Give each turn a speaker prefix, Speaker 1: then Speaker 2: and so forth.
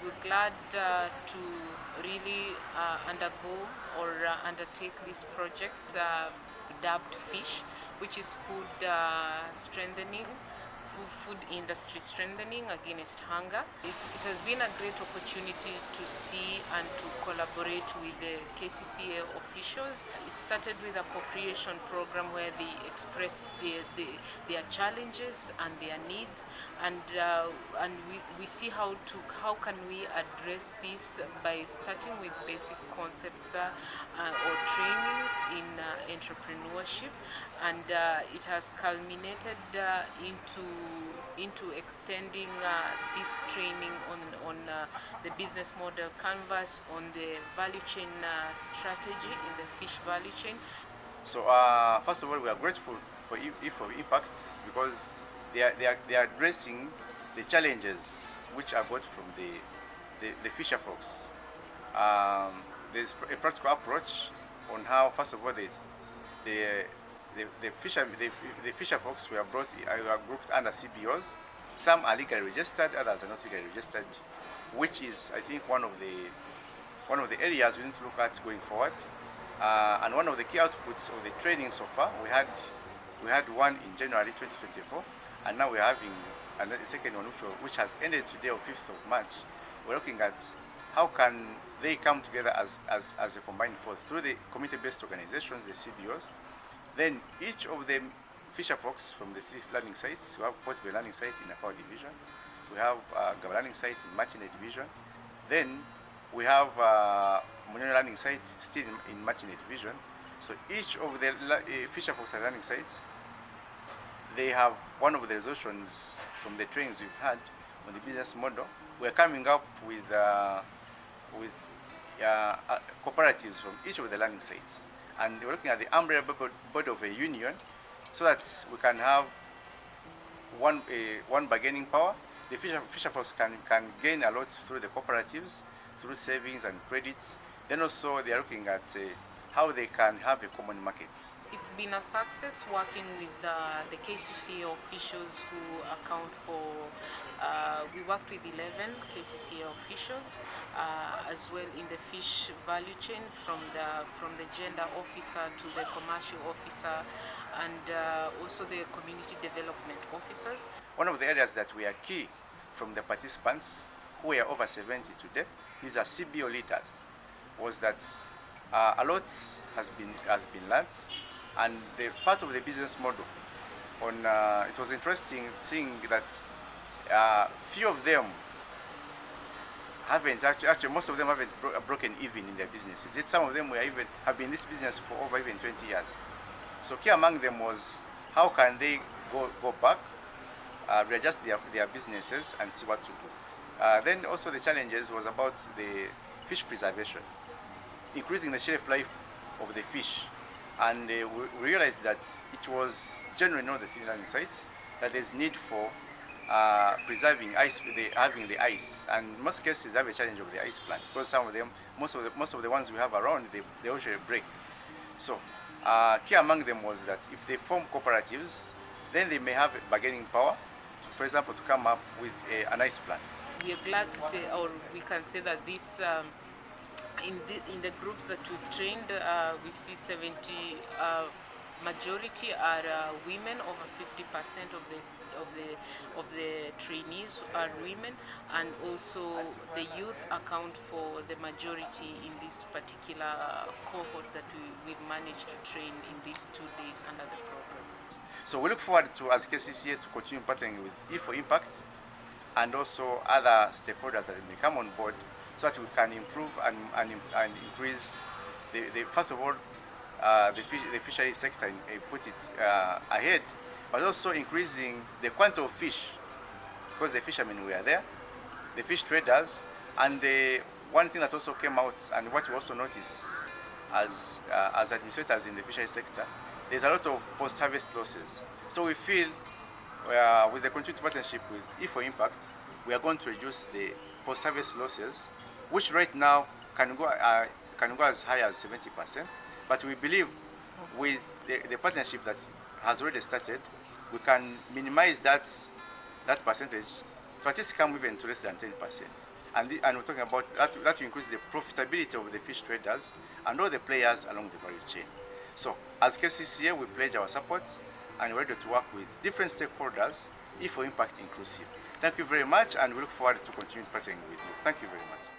Speaker 1: we're glad to really undergo or undertake this project dubbed FISH, which is food strengthening, food industry strengthening against hunger. It has been a great opportunity to see and to collaborate with the KCCA officials. It started with a co-creation program where they expressed their challenges and their needs, and we see how can we address this by starting with basic concepts or trainings in entrepreneurship, and it has culminated into extending this training on the business model canvas, on the value chain strategy in the fish value chain.
Speaker 2: So first of all, we are grateful for E4Impact because they are addressing the challenges which are got from the fisher folks. There's a practical approach on how, first of all, the fisher folks were grouped under CBOs. Some are legally registered, others are not legally registered, which is, I think, one of the areas we need to look at going forward. And one of the key outputs of the training so far, we had one in January 2024, and now we're having another second one which has ended today on 5th of March. We're looking at how can they come together as a combined force through the community-based organizations, the CBOs. Then each of the fisher folks from the 3 learning sites, we have Portable learning site in Affari division, we have Gaba learning site in Machine division, then we have Munyono learning site still in Machine division. So each of the fisher folks learning sites, they have one of the resolutions from the trainings we've had on the business model. We're coming up with cooperatives from each of the learning sites, and we're looking at the umbrella board of a union so that we can have one bargaining power. The fisher folks can gain a lot through the cooperatives, through savings and credits. Then also they are looking at how they can have a common market.
Speaker 1: It's been a success working with the KCCA officials who account for, we worked with 11 KCCA officials as well in the fish value chain, from the gender officer to the commercial officer, and also the community development officers.
Speaker 2: One of the areas that we are key from the participants, who are over 70 today, these are CBO leaders, was that a lot has been learned, and the part of the business model on it was interesting seeing that few of them haven't actually most of them haven't broken even in their businesses. Yet some of them have been in this business for over even 20 years. So key among them was how can they go back, readjust their businesses and see what to do. Then also the challenges was about the fish preservation, increasing the shelf life of the fish, and we realized that it was generally not the 3 learning sites that there's need for preserving ice, having the ice, and in most cases have a challenge of the ice plant because some of them, most of the ones we have around, they usually break. So key among them was that if they form cooperatives, then they may have bargaining power, for example, to come up with an ice plant.
Speaker 1: We are glad to say, or we can say that this in the groups that we've trained, we see 70 majority are women. Over 50% of the trainees are women, and also the youth account for the majority in this particular cohort that we've managed to train in these 2 days under the program.
Speaker 2: So we look forward to, as KCCA, to continue partnering with E4Impact and also other stakeholders that may come on board, so that we can improve and increase first of all the fishery sector and put it ahead, but also increasing the quantity of fish, because the fishermen were there, the fish traders, and one thing that also came out, and what we also noticed as administrators in the fishery sector, there's a lot of post-harvest losses. So we feel with the continued partnership with E4Impact, we are going to reduce the post-harvest losses, which right now can go as high as 70%. But we believe with the partnership that has already started, we can minimize that percentage to at least come even to less than 10%. and we're talking about that increase the profitability of the fish traders and all the players along the value chain. So as KCCA, we pledge our support and we're ready to work with different stakeholders, E4Impact inclusive. Thank you very much, and we look forward to continue partnering with you. Thank you very much.